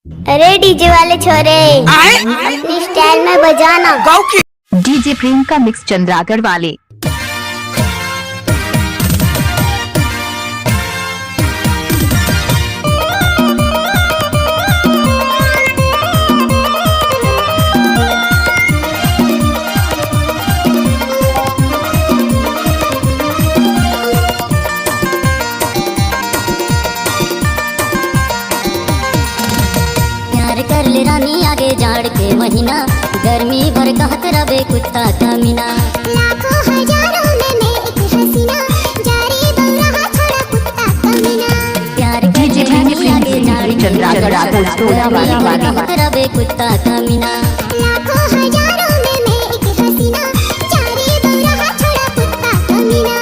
अरे डीजे वाले छोरे अपनी स्टाइल में बजाना। डीजे प्रियंका मिक्स चंद्रागढ़ वाले। कर ले रानी आगे जाड़ के महीना, गर्मी भर कहत रवे कुत्ता कमीना। लाखों हजारों में एक हसीना, जारी बन रहा छोड़ा कुत्ता कमीना। प्यार कर ले रानी आगे जाड़ के महीना, कहत रवे कुत्ता कमीना। लाखों हजारों में एक हसीना, जारी बन रहा छोड़ा कुत्ता कमीना।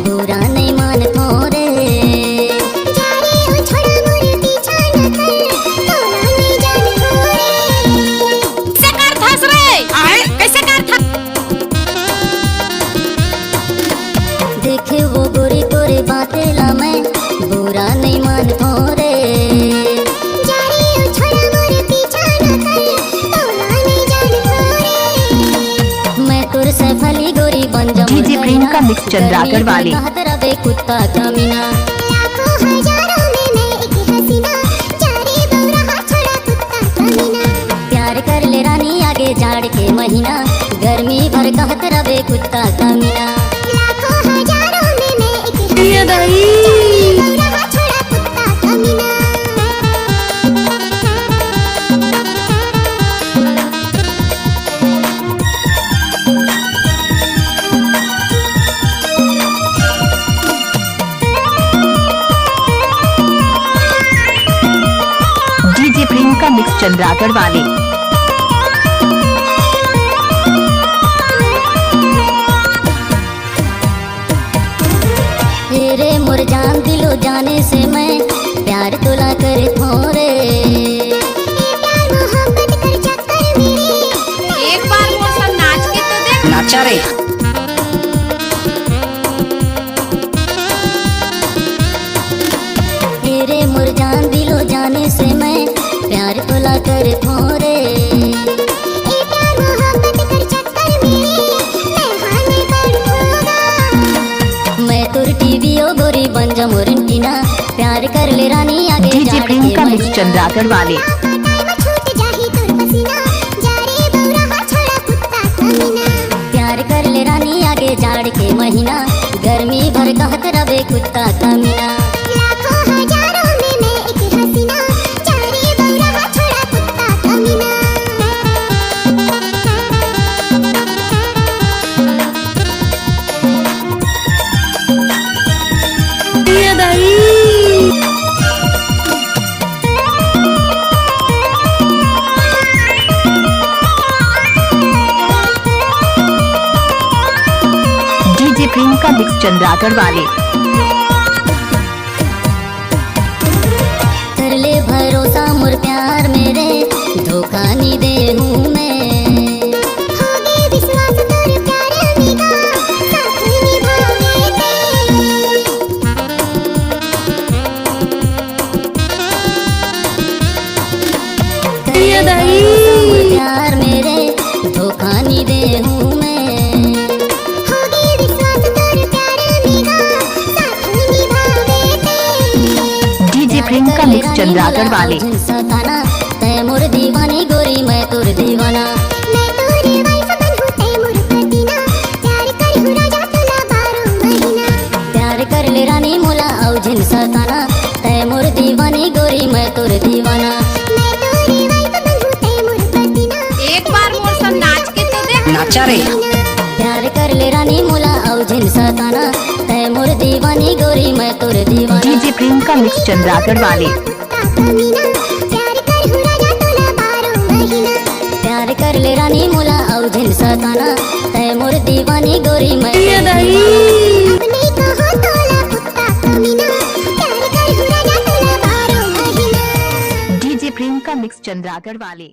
बुरा नहीं मान थोरे, देखे वो गोरी तोरे बातें ला मैं, बुरा नहीं मान थोरे। फली गोरी बन जाऊं डीजे प्रियंका मिक्स चंद्रागढ़ वाले। कहत रवे कुत्ता कमीना। लाखों हजारों में एक हसीना, जारी बन रहा छोड़ा कुत्ता कमीना। प्यार कर ले रानी आगे जाड़ के महीना, गर्मी भर कहत रवे कुत्ता कमीना। लाखों हजारों में एक हसीना, जारी बन रहा छोड़ा कुत्ता कमीना। प्रियंका मिक्स चंद्रागढ़ वाले। तेरे मोर जान दिलो जाने से मैं प्यार तुला कर थोरे। प्यार मोहब्बत कर चक्कर मेरे, एक बार मोर सा नाच के तो देख। नाचा रे। तेरे मोर जान दिलो जाने से मैं प्यार तुला कर थोरे। प्यार मोहब्बत कर चक्कर मेरे, मैं हाल में पड़ूंगा। मैं तुर टीवी ओ गोरी बन जा मोरंटीना, प्यार कर ले रानी आगे डीजे प्रियंका मिक्स चंद्रागढ़ वाले। छूट जाही तुर पसीना, जारी बन रहा छोड़ा कुत्ता कमीना। प्यार कर ले रानी आगे जाड़ के महीना, गर्मी भर कहत रवे कुत्ता कमीना। लाखों हजारों में एक हसीना, जारी बन रहा छोड़ा कुत्ता कमीना। डीजे प्रियंका मिक्स चंद्रागढ़ वाले। कर ले भरोसा मोर प्यार मेरे, धोखा नहीं दे हूँ मैं। होगे विश्वास तोर प्यार मेरा, साथ निभाओगे प्यार मेरे, धोखा नहीं दे हूँ मैं। होगे विश्वास तोर प्यार मेरा, साथ निभाओगे। डीजे प्रियंका मिक्स चंद्रागढ़ वाले। सताना तै मोर दीवानी गोरी मैं तुर दीवाना। मैं तोरी वाइफ बनूं ते मोर पतीना, प्यार करहूं राजा तुला 12 महीना। प्यार कर ले रानी मोला औ झिन सताना, तै मोर दीवानी गोरी मैं तुर दीवाना। मैं तोरी वाइफ बनूं ते मोर पतीना, एक बार मोर सा नाच के तो देख। नाचा रे। प्यार कर ले रानी मोला औ झिन सताना, तै मोर दीवानी गोरी मैं तुर दीवाना। डीजे प्रियंका मिक्स चंद्रागढ़ वाले। कुत्ता कमीना, प्यार करहूं राजा तुला 12 सताना तै मोर दीवानी गोरी मैं अपने कहो तोला कुत्ता कमीना प्यार कर राजा तुला 12 महीना डीजे प्रियंका मिक्स चंद्रागढ़ वाले।